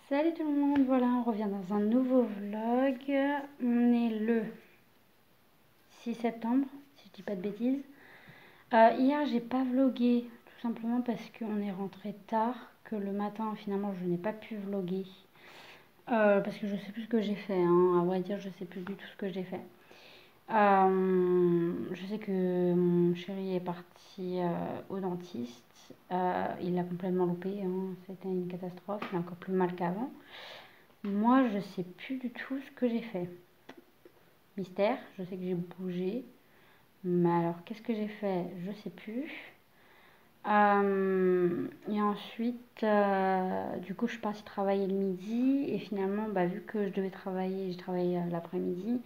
Salut tout le monde, voilà, on revient dans un nouveau vlog. On est le 6 septembre, si je dis pas de bêtises. Hier, j'ai pas vlogué, tout simplement parce qu'on est rentré tard, que le matin, finalement, je n'ai pas pu vloguer. Parce que je sais plus ce que j'ai fait, hein. À vrai dire, je sais plus du tout ce que j'ai fait. Je sais que mon chéri est parti au dentiste. Il l'a complètement loupé, hein. C'était une catastrophe, il a encore plus mal qu'avant. Moi, je sais plus du tout ce que j'ai fait. Mystère, je sais que j'ai bougé. Mais alors, qu'est-ce que j'ai fait? Je sais plus. Et ensuite, du coup, je suis partie travailler le midi. Et finalement, vu que je devais travailler, j'ai travaillé l'après-midi.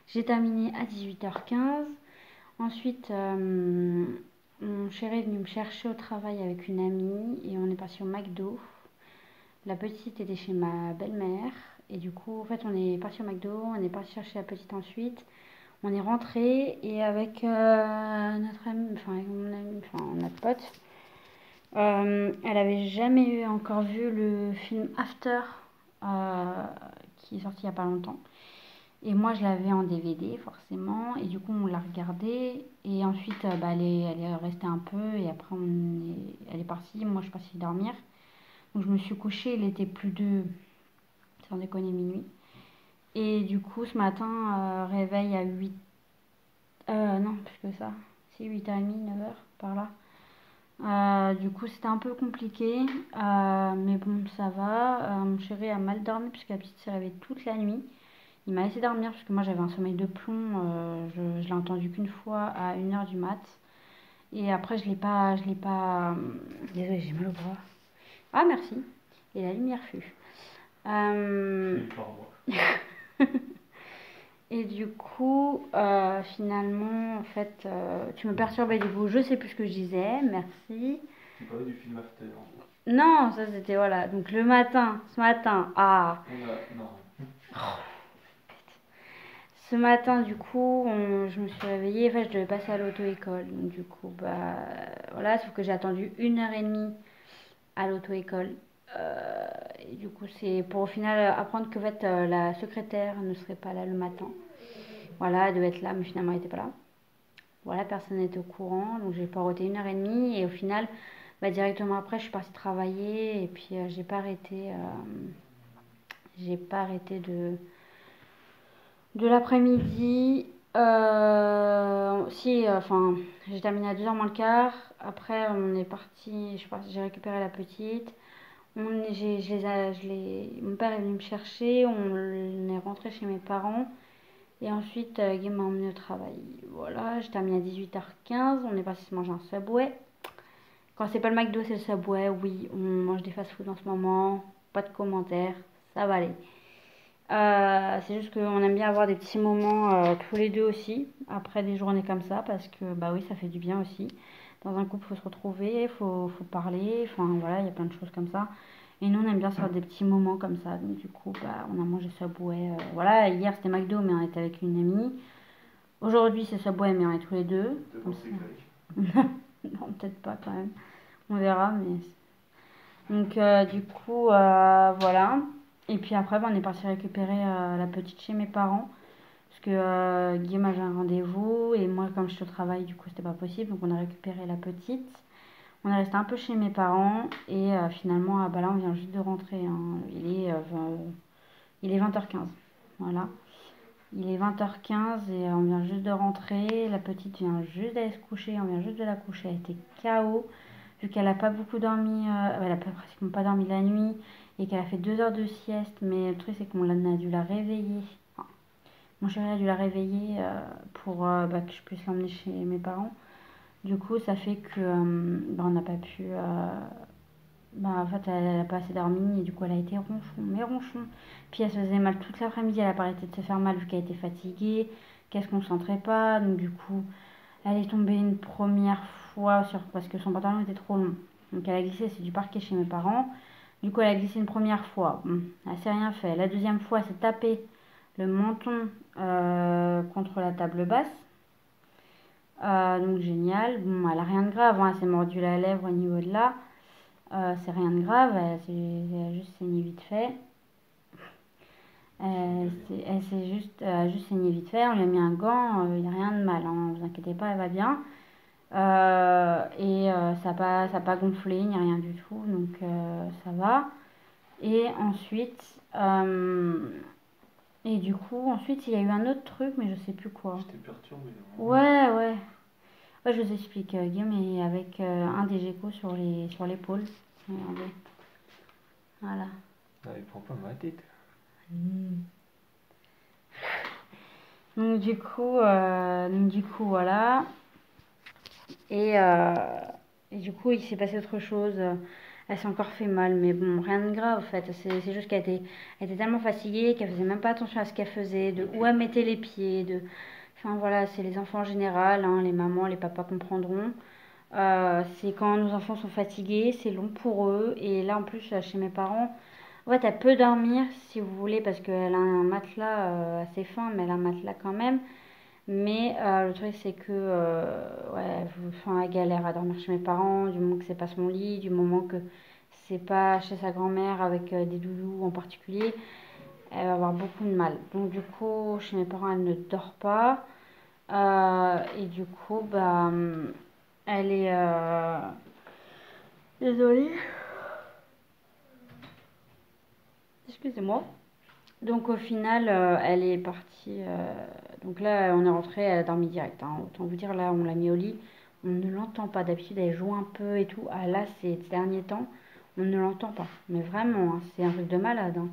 J'ai terminé à 18h15. Ensuite, mon chéri est venu me chercher au travail avec une amie. Et on est parti au McDo. La petite était chez ma belle-mère. Et du coup, en fait, on est parti au McDo, on est parti chercher la petite ensuite. On est rentré et avec notre ami, enfin avec mon ami, enfin notre pote, elle avait jamais encore vu le film After euh, qui est sorti il y a pas longtemps. Et moi, je l'avais en DVD forcément. Et du coup, on l'a regardé. Et ensuite, elle est restée un peu. Et après, elle est partie. Moi, je suis partie dormir. Donc, je me suis couchée. Il était plus de, sans déconner, minuit. Et du coup, ce matin, réveil à 8. Non, plus que ça. C'est 8h30, 9h, par là. Du coup, c'était un peu compliqué. Mais bon, ça va. Mon chéri a mal dormi puisque la petite s'est réveillée toute la nuit. Il m'a laissé dormir parce que moi j'avais un sommeil de plomb. Je l'ai entendu qu'une fois à 1h du mat. Et après, je l'ai pas. Désolée, j'ai mal au bras. Ah, merci. Et la lumière fut. Et du coup, finalement, en fait, tu me perturbais du coup, je sais plus ce que je disais, merci. Tu parlais du film After. Non, ça c'était, voilà, donc le matin, ce matin, Non. ce matin, du coup, je me suis réveillée, enfin, je devais passer à l'auto-école, donc du coup, voilà, sauf que j'ai attendu 1h30 à l'auto-école. Et du coup, c'est pour au final apprendre que en fait, la secrétaire ne serait pas là le matin. Voilà, elle devait être là, mais finalement, elle n'était pas là. Voilà, personne n'était au courant, donc j'ai poireauté 1h30 et au final, directement après, je suis partie travailler et puis j'ai pas arrêté de l'après-midi. Si, enfin, j'ai terminé à 2h moins le quart. Après, on est parti, j'ai récupéré la petite. Mon père est venu me chercher, on est rentré chez mes parents. Et ensuite, Guy m'a emmené au travail. Voilà, j'ai terminé à 18h15. On est parti se manger un Subway. Quand c'est pas le McDo, c'est le Subway. Oui, on mange des fast-food en ce moment. Pas de commentaires. Ça va aller. C'est juste qu'on aime bien avoir des petits moments tous les deux aussi. Après des journées comme ça. Parce que, bah oui, ça fait du bien aussi. Dans un couple, il faut se retrouver. Faut parler. Enfin, voilà, il y a plein de choses comme ça. Et nous, on aime bien se faire des petits moments comme ça. Donc, du coup, on a mangé Subway. Voilà, hier, c'était McDo, mais on était avec une amie. Aujourd'hui, c'est Subway, mais on est tous les deux. Comme ça. Non, peut-être pas quand même. On verra, mais. Donc, du coup, voilà. Et puis après, on est parti récupérer la petite chez mes parents. Parce que Guillaume avait un rendez-vous. Et moi, comme je suis au travail, du coup, c'était pas possible. Donc, on a récupéré la petite. On est resté un peu chez mes parents. Et finalement, là, on vient juste de rentrer, hein. Il est 20h15. Voilà. Il est 20h15 et on vient juste de rentrer. La petite vient juste d'aller se coucher. On vient juste de la coucher. Elle était KO. Vu qu'elle n'a pas beaucoup dormi. Elle a pratiquement pas dormi la nuit. Et qu'elle a fait 2 heures de sieste. Mais le truc, c'est qu'on a dû la réveiller. Enfin, mon chéri a dû la réveiller pour que je puisse l'emmener chez mes parents. Du coup, ça fait que on n'a pas pu. En fait, elle n'a pas assez dormi et du coup, elle a été ronchon, mais ronchon. Puis elle se faisait mal toute l'après-midi, elle a pas arrêté de se faire mal vu qu'elle était fatiguée, qu'elle se concentrait pas. Donc, du coup, elle est tombée une première fois parce que son pantalon était trop long. Donc, elle a glissé, c'est du parquet chez mes parents. Du coup, elle a glissé une première fois. Bon, elle s'est rien fait. La deuxième fois, elle s'est tapé le menton contre la table basse. Donc, génial. Bon, elle a rien de grave, hein, elle s'est mordu la lèvre au niveau de là. C'est rien de grave, elle a juste saigné vite fait. Elle s'est juste saigné vite fait. On lui a mis un gant, il n'y a rien de mal, hein, vous inquiétez pas, elle va bien. Ça n'a pas gonflé ni rien du tout, donc ça va. Et ensuite, du coup, ensuite il y a eu un autre truc, mais je sais plus quoi. J'étais perturbé. Ouais, ouais. Ouais, je vous explique. Guillaume est avec un des geckos sur l'épaule. Regardez. Voilà. Non, il prend pas ma tête. Donc du coup, voilà. Et du coup, il s'est passé autre chose. Elle s'est encore fait mal, mais bon, rien de grave en fait. C'est juste elle était tellement fatiguée qu'elle faisait même pas attention à ce qu'elle faisait, de où elle mettait les pieds, Enfin voilà, c'est les enfants en général, hein, les mamans, les papas comprendront. C'est quand nos enfants sont fatigués, c'est long pour eux. Et là, en plus, chez mes parents, en fait, elle peut dormir si vous voulez, parce qu'elle a un matelas assez fin, mais elle a un matelas quand même. Mais le truc, c'est que ouais, enfin, elle galère à dormir chez mes parents, du moment que c'est pas son lit, du moment que c'est pas chez sa grand-mère avec des doudous en particulier, elle va avoir beaucoup de mal. Donc, du coup, chez mes parents, elle ne dort pas. Et du coup, bah, elle est. Désolée. Excusez-moi. Donc au final, elle est partie. Donc là, on est rentré, elle a dormi direct, hein. Autant vous dire, là, on l'a mis au lit. On ne l'entend pas. D'habitude, elle joue un peu et tout. Ah là, ces derniers temps, on ne l'entend pas. Mais vraiment, hein, c'est un truc de malade, hein.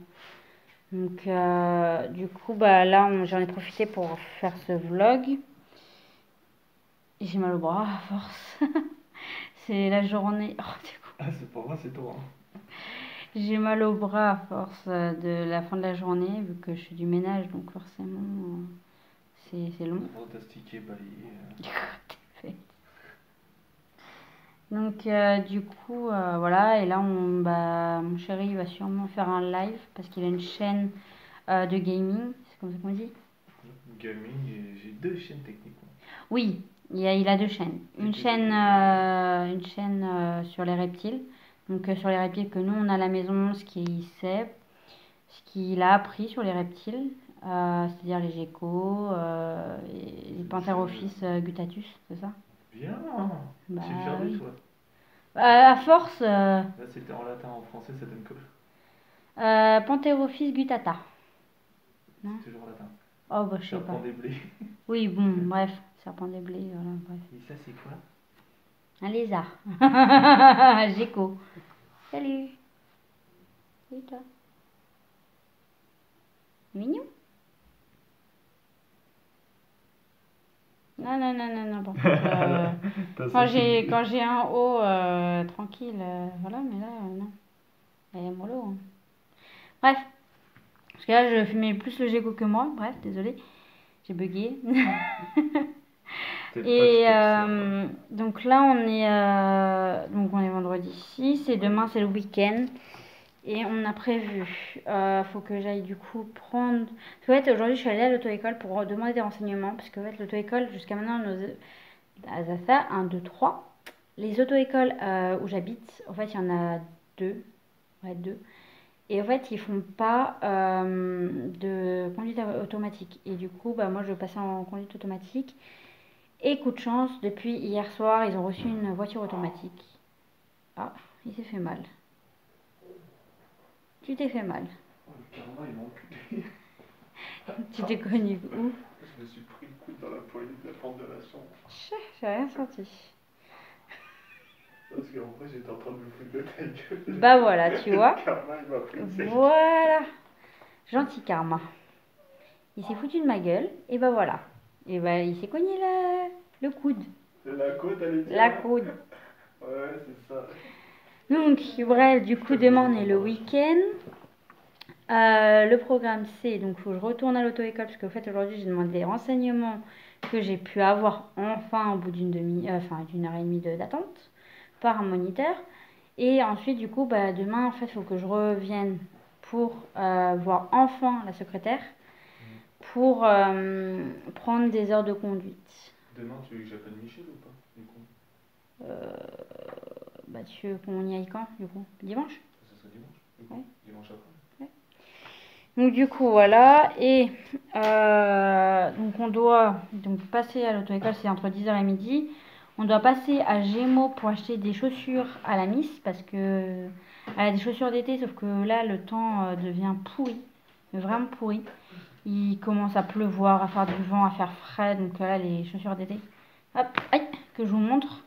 Donc du coup, bah là, j'en ai profité pour faire ce vlog. J'ai mal au bras à force. C'est la journée. Oh, c'est cool. Ah, c'est pas moi, c'est toi. J'ai mal au bras à force de la fin de la journée, vu que je fais du ménage, donc forcément, c'est long. Fantastique et balayé. Donc, du coup, voilà, et là, mon chéri il va sûrement faire un live parce qu'il a une chaîne de gaming, c'est comme ça qu'on dit? Gaming, et j'ai 2 chaînes techniquement. Oui, il a deux chaînes. Une chaîne sur les reptiles, donc sur les reptiles que nous on a à la maison, ce qu'il sait, ce qu'il a appris sur les reptiles, c'est-à-dire les geckos, et les Pantherophis gutatus, c'est ça? Bien. Bah J'ai fier de oui. toi. À force, Là, c'était en latin, en français, ça donne quoi? Pantherophis gutata. Non? C'est toujours latin. Oh bah je sais pas. Serpent des blés. Oui, bon, bref, serpent des blés, voilà, bref. Et ça, c'est quoi? Un lézard. Gecko. Salut. Salut toi. Mignon. Non, non, non, non, non, par contre, quand j'ai un haut tranquille, voilà, mais là, non. Elle est mollo, hein. Bref, parce que là, je fumais plus le gecko que moi, bref, désolé, j'ai bugué. Et donc là, on est vendredi 6 et demain, c'est le week-end. Et on a prévu, faut que j'aille du coup prendre. En fait, aujourd'hui, je suis allée à l'auto-école pour demander des renseignements. Parce que en fait, l'auto-école, jusqu'à maintenant, à Zaza, 1, 2, 3. Les auto-écoles où j'habite, en fait, il y en a deux. Ouais, deux. Et en fait, ils font pas de conduite automatique. Et du coup, bah, moi, je vais passer en conduite automatique. Et coup de chance, depuis hier soir, ils ont reçu une voiture automatique. Ah, il s'est fait mal. Tu t'es fait mal. Oh, le karma, il m'a enculé. Tu t'es cogné où? Je me suis pris le coude dans la poignée de la porte de la chambre. J'ai rien senti. Parce qu'en vrai, j'étais en train de me foutre de ta gueule. Bah voilà, tu vois. Le karma, il m'a pris de sec. Voilà. Gentil karma. Il s'est foutu de ma gueule, et bah voilà. Et bah il s'est cogné le coude. La côte, elle est bien. La coude. Ouais, c'est ça. Donc, bref, du coup, demain on est le week-end. Le programme c'est, donc faut que je retourne à l'auto-école parce qu'au fait aujourd'hui j'ai demandé des renseignements que j'ai pu avoir enfin au bout d'une heure et demie d'attente par un moniteur. Et ensuite du coup bah, demain en fait il faut que je revienne pour voir enfin la secrétaire pour prendre des heures de conduite. Demain, tu veux que j'appelle Michel ou pas, du coup? Bah, tu veux qu'on y aille quand, du coup? Dimanche? Ça serait dimanche. Ouais. Dimanche après. Donc du coup voilà, et donc on doit donc passer à l'auto-école, c'est entre 10h et midi. On doit passer à Gémeaux pour acheter des chaussures à la Miss parce que elle a des chaussures d'été, sauf que là le temps devient pourri, vraiment pourri. Il commence à pleuvoir, à faire du vent, à faire frais, donc là les chaussures d'été, hop, aïe, que je vous montre.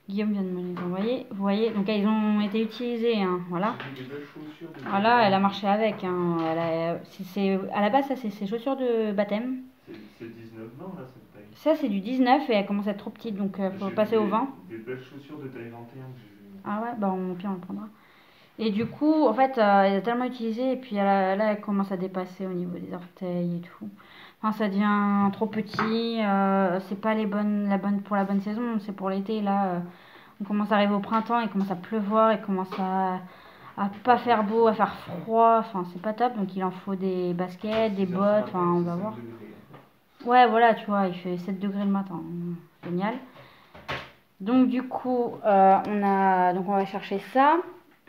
Guillaume vient de me les envoyer. Vous voyez, donc elles ont été utilisées, hein, voilà. C'est des belles chaussures de Voilà, elle a marché avec. Hein. À la base, ça, c'est ses chaussures de baptême. C'est 19 non, là, cette taille. Ça, c'est du 19 et elle commence à être trop petite, donc faut passer au 20. Des belles chaussures de taille 21 que j'ai vues. Ah ouais, bah au pire, on le prendra. Et du coup, en fait, elle a tellement utilisé, et puis là, elle commence à dépasser au niveau des orteils et tout. Enfin, ça devient trop petit. C'est pas pour la bonne saison, c'est pour l'été. Là, on commence à arriver au printemps, il commence à pleuvoir, il commence à pas faire beau, à faire froid, enfin c'est pas top, donc il en faut des baskets, des bottes, enfin on va voir. Ouais voilà, tu vois, il fait 7 degrés le matin, génial. Donc du coup, on va chercher ça.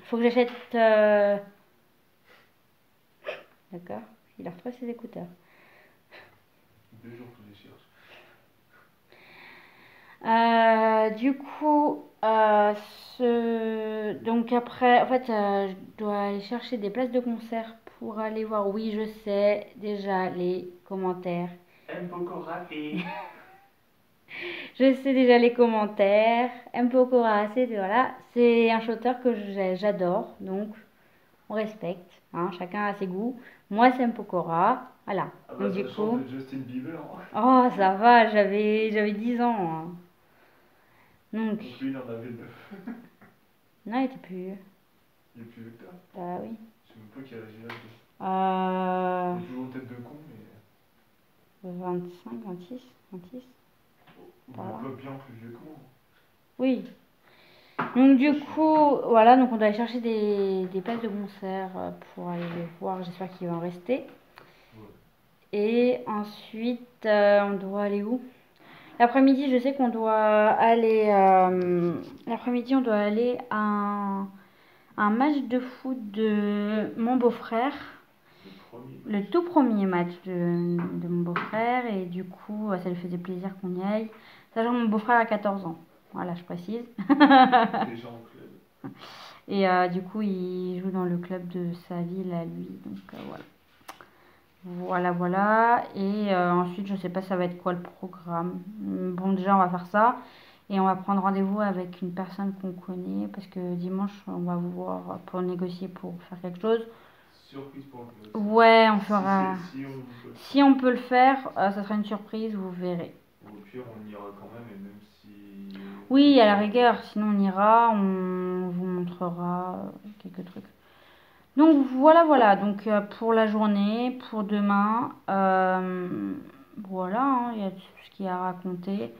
Faut que j'achète... D'accord, il a retrouvé ses écouteurs. 2 jours que je les cherche. Du coup, donc après, en fait, je dois aller chercher des places de concert pour aller voir. Oui, je sais déjà les commentaires. Mpoko raté. Je sais déjà les commentaires. Mpokora, voilà. C'est un chanteur que j'adore, donc on respecte. Hein, chacun a ses goûts. Moi, c'est Mpokora. Voilà. Ah bah Donc, ça du chante coup. de Justin Bieber. Oh, ça va, j'avais 10 ans. Hein. Donc. Donc lui, il en avait 9. Non, il était plus vieux. Il est plus vieux que toi. Bah oui. Je sais même pas quel âge il a. Il a toujours une tête de con, mais. 25, 26, 26. Il est Voilà. pas bien plus vieux que moi. Oui. Donc du coup, voilà, donc on doit aller chercher des places de concert pour aller les voir. J'espère qu'il va en rester. Ouais. Et ensuite, on doit aller où? L'après-midi, je sais qu'on doit aller. L'après-midi, on doit aller à un match de foot de mon beau-frère. Le tout premier match de mon beau-frère. Et du coup, ça lui faisait plaisir qu'on y aille. Sachant que mon beau-frère a 14 ans. Voilà, je précise. Déjà en club. Et du coup, il joue dans le club de sa ville à lui. Donc voilà. Voilà. Et ensuite, je sais pas ça va être quoi le programme. Bon, déjà, on va faire ça. Et on va prendre rendez-vous avec une personne qu'on connaît. Parce que dimanche, on va vous voir pour négocier, pour faire quelque chose. Surprise pour le gosse. Ouais, on fera. Si on peut le faire, ça sera une surprise, vous verrez. Au pire, on ira quand même, et même si. Oui, à la rigueur, sinon on ira, on vous montrera quelques trucs. Donc voilà, donc pour la journée, pour demain, voilà, hein, il y a tout ce qu'il y a à raconter.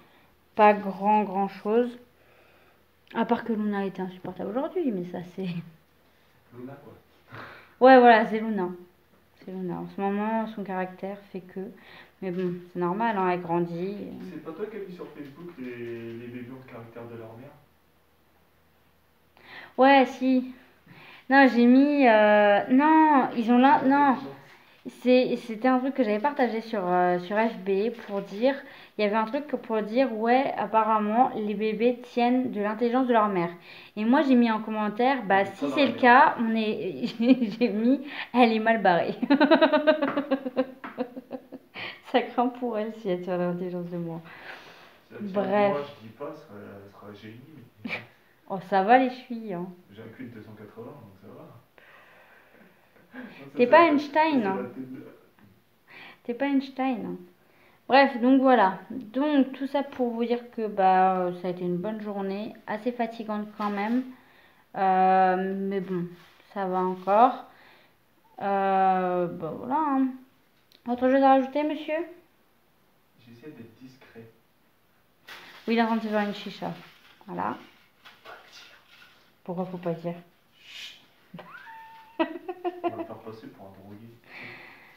Pas grand chose. À part que Luna a été insupportable aujourd'hui, mais ça c'est... Luna quoi. Ouais, voilà, c'est Luna. C'est Luna. En ce moment, son caractère fait que... Mais bon, c'est normal, hein, elle grandit. C'est pas toi qui as vu sur Facebook les bébés ont le caractère de leur mère? Ouais, si. Non, j'ai mis... Non, ils ont là... Non, c'était un truc que j'avais partagé sur FB pour dire... Il y avait un truc pour dire, ouais, apparemment, les bébés tiennent de l'intelligence de leur mère. Et moi, j'ai mis en commentaire, bah, si c'est le cas, j'ai mis, elle est mal barrée. Ça craint pour elle si elle tient l'intelligence de moi. Bref. Moi, je dis pas, ça sera génie. Mais... Oh, ça va les chevilles, hein. J'ai un cul de 280, donc ça va. T'es pas Einstein, hein. T'es pas Einstein, hein. Bref, donc voilà. Donc tout ça pour vous dire que bah ça a été une bonne journée, assez fatigante quand même. Mais bon, ça va encore. Bah voilà. Hein. Autre chose à rajouter, monsieur? J'essaie d'être discret. Oui, il est en train de se faire une chicha. Voilà. Pourquoi faut pas dire? On va me faire passer pour un drogué.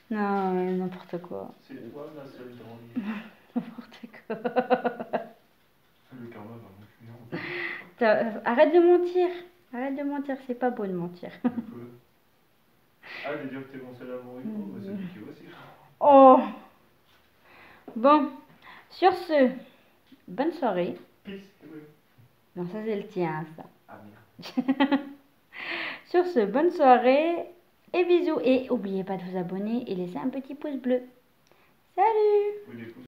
Non, n'importe quoi. C'est toi la seule droguée. N'importe quoi. Le karma va m'enculer. Arrête de mentir. Arrête de mentir, c'est pas beau de mentir. Ah, de dire que t'es mon seul amour et tout, c'est piqué aussi. Oh. Bon, sur ce, bonne soirée. Peace. Non, ça c'est le tien, ça. Ah merde. Sur ce, bonne soirée et bisous. Et n'oubliez pas de vous abonner et laisser un petit pouce bleu. Salut!